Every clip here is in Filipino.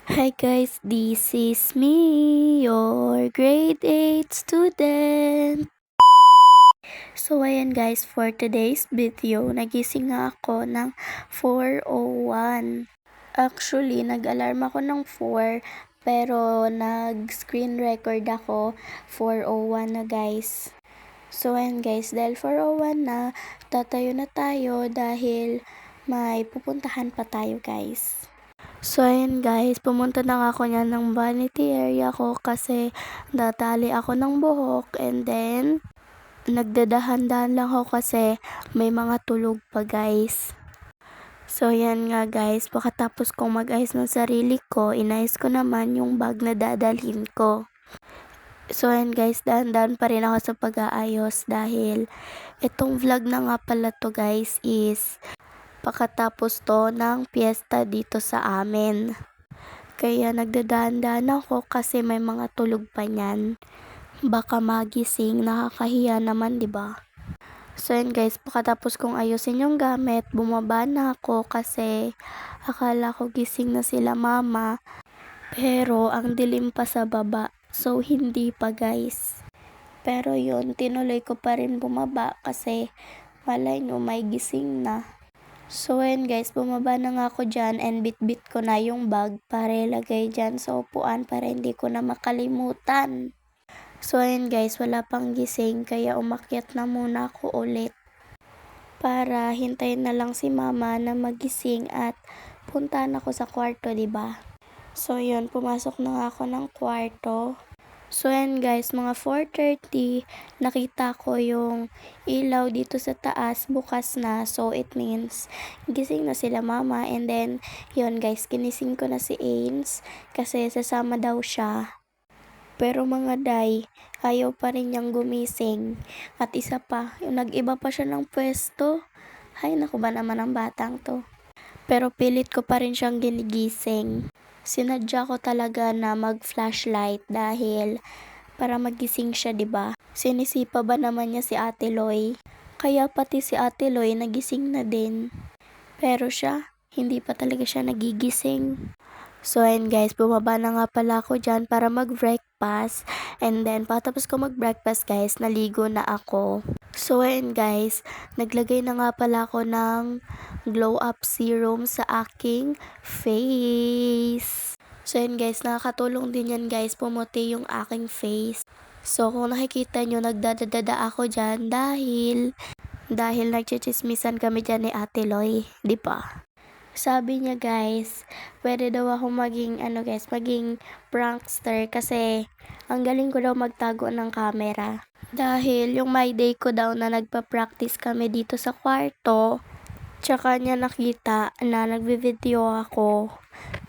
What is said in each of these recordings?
Hi guys, this is me, your grade 8 student. So ayan guys, for today's video, nagising nga ako ng 4:01. Actually, nag-alarm ako ng 4, pero nag-screen record ako 4:01 na guys. So ayan guys, dahil 4:01 na, tatayo na tayo dahil may pupuntahan pa tayo guys. So ayun guys, pumunta na nga ako niyan ng vanity area ko kasi dadali ako ng buhok, and then nagdadahan-dahan lang ako kasi may mga tulog pa guys. So yan nga guys, pagkatapos kong mag-ayos ng sarili ko, inayos ko naman yung bag na dadalhin ko. So ayan guys, dahan-dahan pa rin ako sa pag-aayos dahil itong vlog na nga pala to guys is pagkatapos to ng piyesta dito sa amin. Kaya nagdadahan-dahan ako kasi may mga tulog pa niyan. Baka magising, nakakahiya naman 'di ba? So yun guys, pagkatapos kong ayusin yung gamit, bumaba na ako kasi akala ko gising na sila mama. Pero ang dilim pa sa baba, so hindi pa guys. Pero yun, tinuloy ko pa rin bumaba kasi malay nyo may gising na. So ayun guys, bumaba na nga ako dyan and bit-bit ko na yung bag para ilagay dyan sa upuan para hindi ko na makalimutan. So ayun guys, wala pang gising kaya umakyat na muna ako ulit para hintayin na lang si mama na magising at puntahan ako sa kwarto, 'di ba? So yun, pumasok na nga ako ng kwarto. So ayan guys, mga 4:30, nakita ko yung ilaw dito sa taas, bukas na. So it means, gising na sila mama. And then, yun guys, kinising ko na si Ains kasi sasama daw siya. Pero mga day, ayaw pa rin niyang gumising. At isa pa, yung nag-iba pa siya ng pwesto. Hay, naku ba naman ang batang to. Pero pilit ko pa rin siyang ginigising. Sinadya ko talaga na mag-flashlight dahil para magising siya, 'di ba? Sinisipa ba naman niya si Ate Loy? Kaya pati si Ate Loy nagising na din. Pero siya, hindi pa talaga siya nagigising. So ayun guys, bumaba na nga pala ako dyan para mag-breakfast. And then, pagkatapos ko mag-breakfast guys, naligo na ako. So ayun guys, naglagay na nga pala ako ng glow up serum sa aking face. So yun guys, nakakatulong din yan guys, pumuti yung aking face. So kung nakikita nyo, nagdadadada ako dyan dahil nagchichismisan kami dyan ni Ate Loy, di ba? Sabi niya guys, pwede daw ako maging prankster kasi ang galing ko daw magtago ng camera. Dahil yung my day ko daw na nagpa-practice kami dito sa kwarto, tsaka niya nakita na nagvi-video ako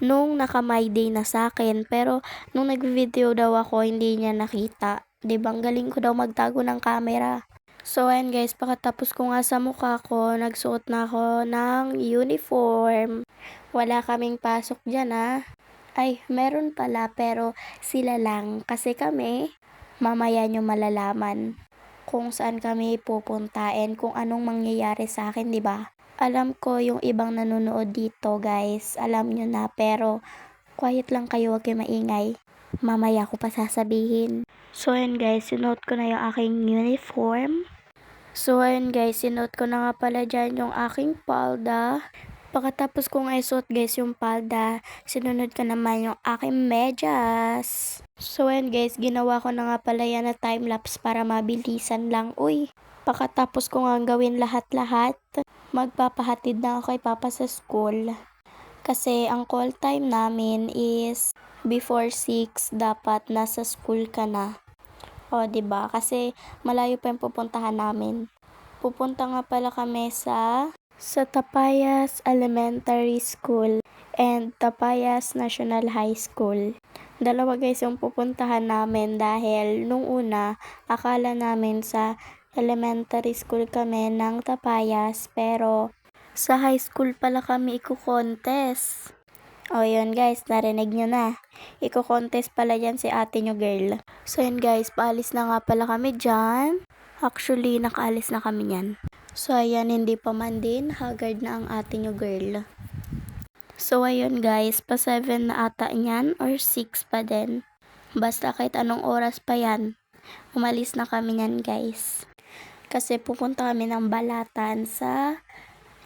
nung naka-my day na sa akin. Pero nung nagvi-video daw ako, hindi niya nakita. Diba, ang galing ko daw magtago ng camera. So ayan guys, pagkatapos ko nga sa mukha ko, nagsuot na ako ng uniform. Wala kaming pasok dyan Ay, meron pala pero sila lang. Kasi kami, mamaya nyo malalaman kung saan kami pupuntain, kung anong mangyayari sa akin, di ba? Alam ko yung ibang nanonood dito guys, alam nyo na, pero quiet lang kayo, wag kayo maingay. Mamaya ko pa sasabihin. So ayan guys, sinuot ko na yung aking uniform. So ayun guys, sinuot ko na nga pala dyan yung aking palda. Pagkatapos kong isuot guys yung palda, sinunod ko naman yung aking medyas. So ayun guys, ginawa ko na nga pala yan na time-lapse para mabilisan lang. Uy, pagkatapos ko nga gawin lahat-lahat, magpapahatid na ako kay Papa sa school. Kasi ang call time namin is before 6, dapat nasa school ka na. O, 'di ba? Kasi malayo pa yung pupuntahan namin. Pupunta nga pala kami sa Tapayas Elementary School and Tapayas National High School. Dalawa guys yung pupuntahan namin dahil nung una, akala namin sa elementary school kami ng Tapayas, pero sa high school pala kami iko-contest. O yun guys, narinig nyo na. Iko-contest pala yan si ate nyo girl. So yun guys, paalis na nga pala kami dyan. Actually, nakaalis na kami yan. So ayan, hindi pa man din, haggard na ang ate nyo girl. So ayun guys, pa 7 na ata niyan or 6 pa din. Basta kahit anong oras pa yan, umalis na kami niyan guys. Kasi pupunta kami ng Balatan sa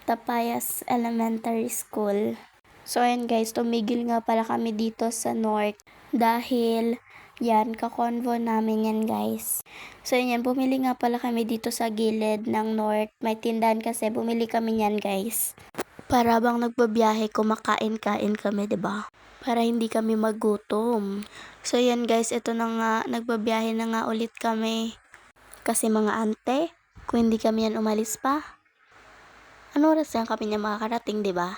Tapayas Elementary School. So ayun guys, tumigil nga pala kami dito sa North dahil yan, kakonvo namin yan guys. So yan, bumili nga pala kami dito sa gilid ng North. May tindahan kasi, bumili kami yan guys. Para bang nagbabiyahe, kumakain-kain kami, 'di ba? Para hindi kami magutom. So yan guys, ito na nga, nagbabiyahe na nga ulit kami. Kasi mga ante, kung hindi kami yan umalis pa, ano oras yan kami niya makakarating, 'di ba?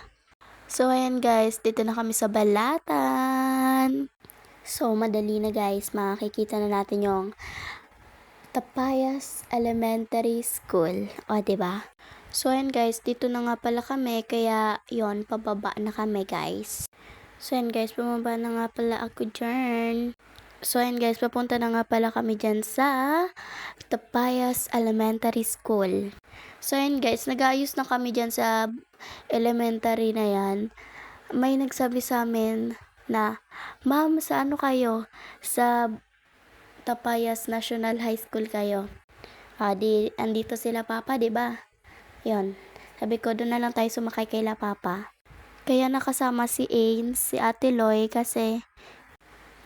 So ayan guys, dito na kami sa Balatan. So madali na guys, makikita na natin yung Tapayas Elementary School. O, 'di ba? So ayan guys, dito na nga pala kami, kaya yon, pababa na kami guys. So ayan guys, bumaba na nga pala ako dyan. So ayan guys, papunta na nga pala kami dyan sa Tapayas Elementary School. So ayan guys, nag-aayos na kami dyan sa elementary na yan. May nagsabi sa amin na, "Ma'am, sa ano kayo? Sa Tapayas National High School kayo?" Andito sila papa, 'di ba? Yon. Sabi ko, doon na lang tayo sumakay kay La Papa. Kaya nakasama si Ains, si Ate Loy kasi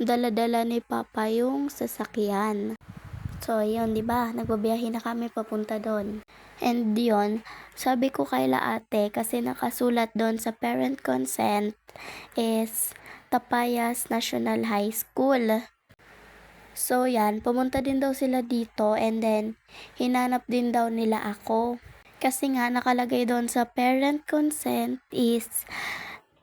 dala-dala ni Papa yung sasakyan. So, yun, di ba? Nagbabiyahe na kami papunta doon. And yun, sabi ko kay La Ate kasi nakasulat doon sa parent consent is Tapayas National High School. So, yan, pumunta din daw sila dito and then hinanap din daw nila ako. Kasi nga nakalagay doon sa parent consent is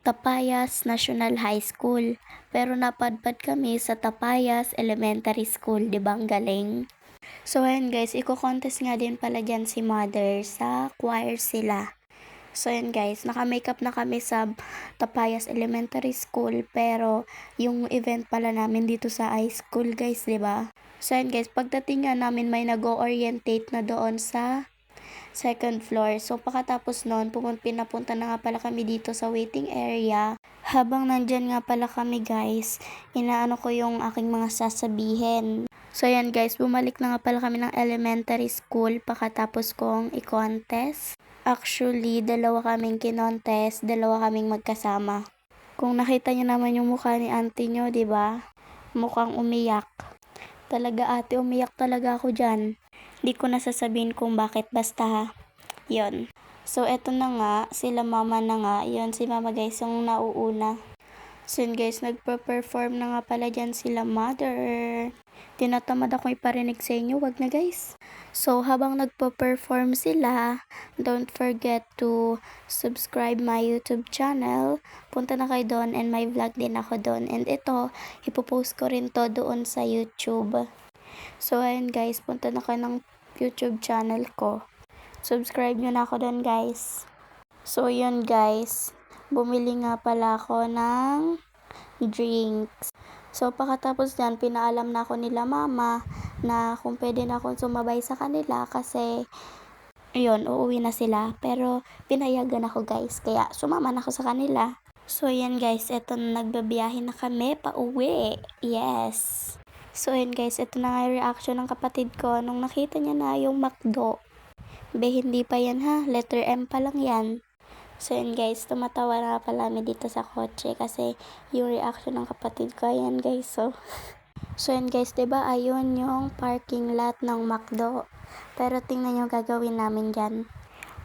Tapayas National High School. Pero napadpad kami sa Tapayas Elementary School, 'di ba? Ang galing. So ayan guys, iko-contest nga din pala dyan si Mother sa choir sila. So ayan guys, naka-makeup na kami sa Tapayas Elementary School pero yung event pala namin dito sa high school guys, 'di ba? So ayan guys, pagdating nga namin may nag-orientate na doon sa second floor. So, pagkatapos nun, pinapunta na nga pala kami dito sa waiting area. Habang nandyan nga pala kami guys, inaano ko yung aking mga sasabihin. So, ayan guys, bumalik na nga pala kami ng elementary school pagkatapos kong i-contest. Actually, dalawa kaming kinontest, dalawa kaming magkasama. Kung nakita niyo naman yung mukha ni auntie nyo, 'di ba? Mukhang umiyak. Talaga ate, umiyak talaga ako dyan. Di ko na sasabihin kung bakit, basta ha. Yun. So, eto na nga, sila mama na nga. Yun, si mama guys, yung nauuna. So, yun guys, nagpa-perform na nga pala dyan sila Mother. Tinatamad ako iparinig sa inyo, wag na guys. So, habang nagpa-perform sila, don't forget to subscribe my YouTube channel. Punta na kayo doon and may vlog din ako doon. And ito, ipopost ko rin to doon sa YouTube. So, ayun guys, punta na kayo ng YouTube channel ko. Subscribe nyo na ako doon guys. So, yun guys, bumili nga pala ako ng drinks. So, pagkatapos yan, pinaalam na ako nila mama na kung pwede na akong sumabay sa kanila kasi yun, uuwi na sila. Pero, pinayagan ako guys, kaya sumama na ako sa kanila. So, yan guys, eto na nagbabiyahe na kami pa uwi. Yes. So, yun guys, ito na nga yung reaction ng kapatid ko nung nakita niya na yung McDo. Be, hindi pa yan ha. Letter M pa lang yan. So, yun guys, tumatawa na pala kami dito sa kotse kasi yung reaction ng kapatid ko, ayan guys, so. So, yun guys, diba, ayun yung parking lot ng McDo. Pero tingnan nyo gagawin namin dyan.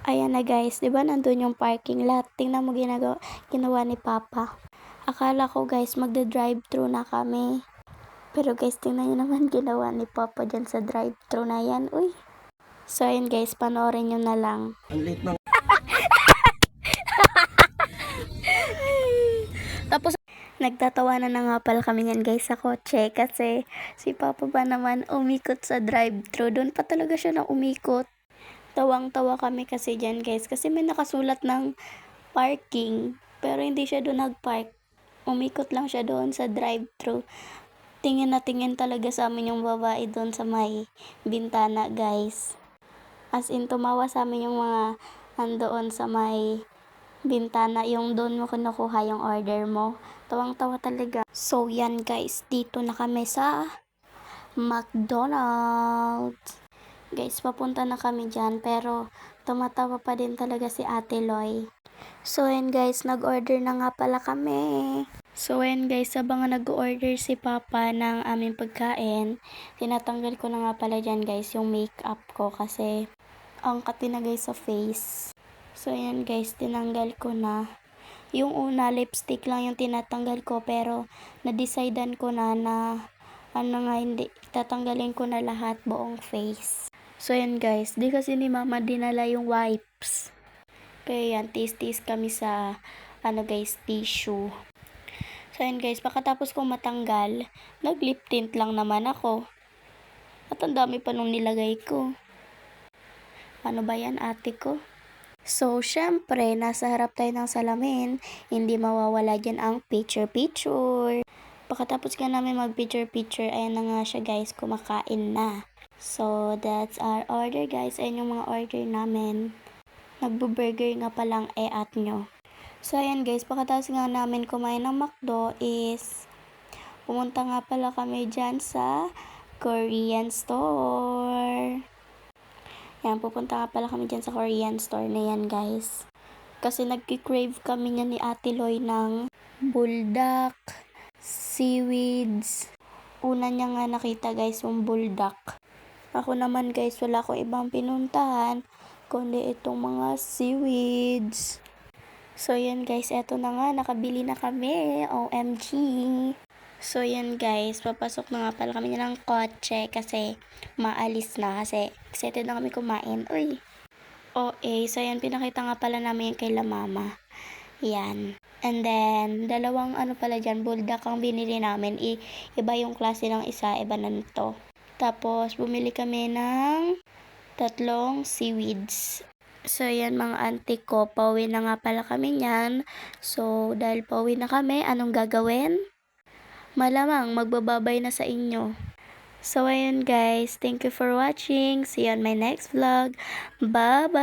Ayan na guys, diba, nandun yung parking lot. Tingnan mo ginawa ni Papa. Akala ko guys, magda-drive-thru na kami. Pero guys, tingnan nyo naman ginawa ni Papa dyan sa drive-thru na yan. Uy. So, ayun guys, panoorin nyo na lang. Ang late ng... Tapos, nagtatawanan na nga pala kami yan guys sa kotse kasi si Papa ba naman umikot sa drive-thru. Doon pa talaga siya na umikot. Tawang-tawa kami kasi dyan guys kasi may nakasulat ng parking pero hindi siya doon nag-park. Umikot lang siya doon sa drive-thru. Tingin na tingin talaga sa amin yung babae doon sa may bintana guys. As in, tumawa sa amin yung mga nandoon sa may bintana yung doon mo kinukuha yung order mo. Tawang-tawa talaga. So, yan guys. Dito na kami sa McDonald's. Guys, papunta na kami dyan. Pero, tumatawa pa din talaga si Ate Loy. So, yan guys. Nag-order na nga pala kami. So, yan guys. Habang nag-order si Papa ng aming pagkain, tinatanggal ko na nga pala dyan guys yung makeup ko kasi ang katinagay sa face. So, ayan guys, tinanggal ko na. Yung una, lipstick lang yung tinatanggal ko, pero na-decidean ko na hindi, tatanggalin ko na lahat buong face. So, ayan guys, di kasi ni Mama dinala yung wipes. Kaya yan, tis-tis kami sa, guys, tissue. So, ayan guys, pagkatapos kong matanggal, nag-lip tint lang naman ako. At ang dami pa nung nilagay ko. Ano ba yan, ate ko? So, syempre, nasa harap tayo ng salamin, hindi mawawala dyan ang picture-picture. Pagkatapos ka namin mag-picture-picture, ayan na nga siya guys, kumakain na. So, that's our order guys. Ayan yung mga order namin. Nagbo-burger nga palang at nyo. So, ayan guys, pagkatapos nga namin kumain ng McDo is, pumunta nga pala kami dyan sa Korean store. Yan, pupunta nga pala kami dyan sa Korean store na yan, guys. Kasi nagki-crave kami niya ni Ate Loy ng buldak, seaweeds. Una niya nga nakita, guys, yung buldak. Ako naman, guys, wala akong ibang pinuntahan, kundi itong mga seaweeds. So, yan, guys, eto na nga, nakabili na kami. OMG! So, yan guys, papasok na nga pala kami ng kotse kasi maalis na kasi excited na kami kumain. Uy! So yan, pinakita nga pala namin yung kay La Mama. Yan. And then, dalawang pala dyan, buldak ang binili namin. Iba yung klase ng isa, iba na nito. Tapos, bumili kami ng 3 seaweeds. So, yan mga auntie ko, pauwi na nga pala kami niyan. So, dahil pauwi na kami, anong gagawin? Malamang magbababay na sa inyo. So, ayun guys. Thank you for watching. See you on my next vlog. Bye-bye!